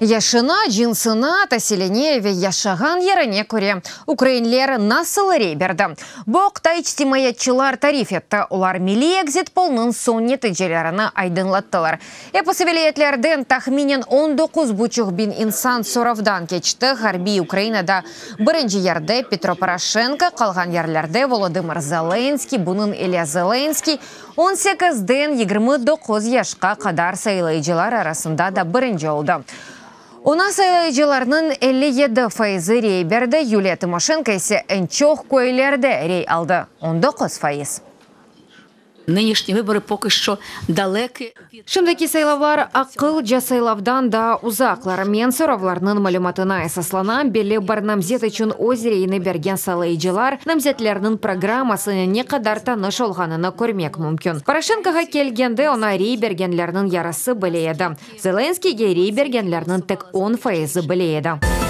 Яшына, джинсына, таселене ве яшаган еріне көре. Украинлер насыл рейберді. Бұл Қытай ичтимаятчылар тарифетті. Олар милли экзит полнын сонне тәжелеріні айдынлаттылар. Эпосавелетлерден тахминен 19,5 бин инсан соравдан кечті. Харби Украинада бірінші ерде Петро Порошенко, қалған ерлерде Володимир Зеленский, бұнын Илья Зеленский, 18-ден 29 яшқа қадар сайлайчылар арасында да бірінші олды. Она сайлайчыларның 57% рейберді, Юлия Тимошенко есе энчох көйлерді рей алды, 19%. Нинішні вибори поки що далекі. Шымдаки сайлавлар ақыл жасайлавдан да узақлар. Мен соравларның малюматына эсаслана белі бар намзет үшін озерейіні берген салайчылар намзетлерінің программасыны не қадар таныш олғанына көрмек мүмкін. Порошенкоға келгенде она рей бергенлерінің ярасы білейді. Зеленскийге рей бергенлерінің тек 10% білейді.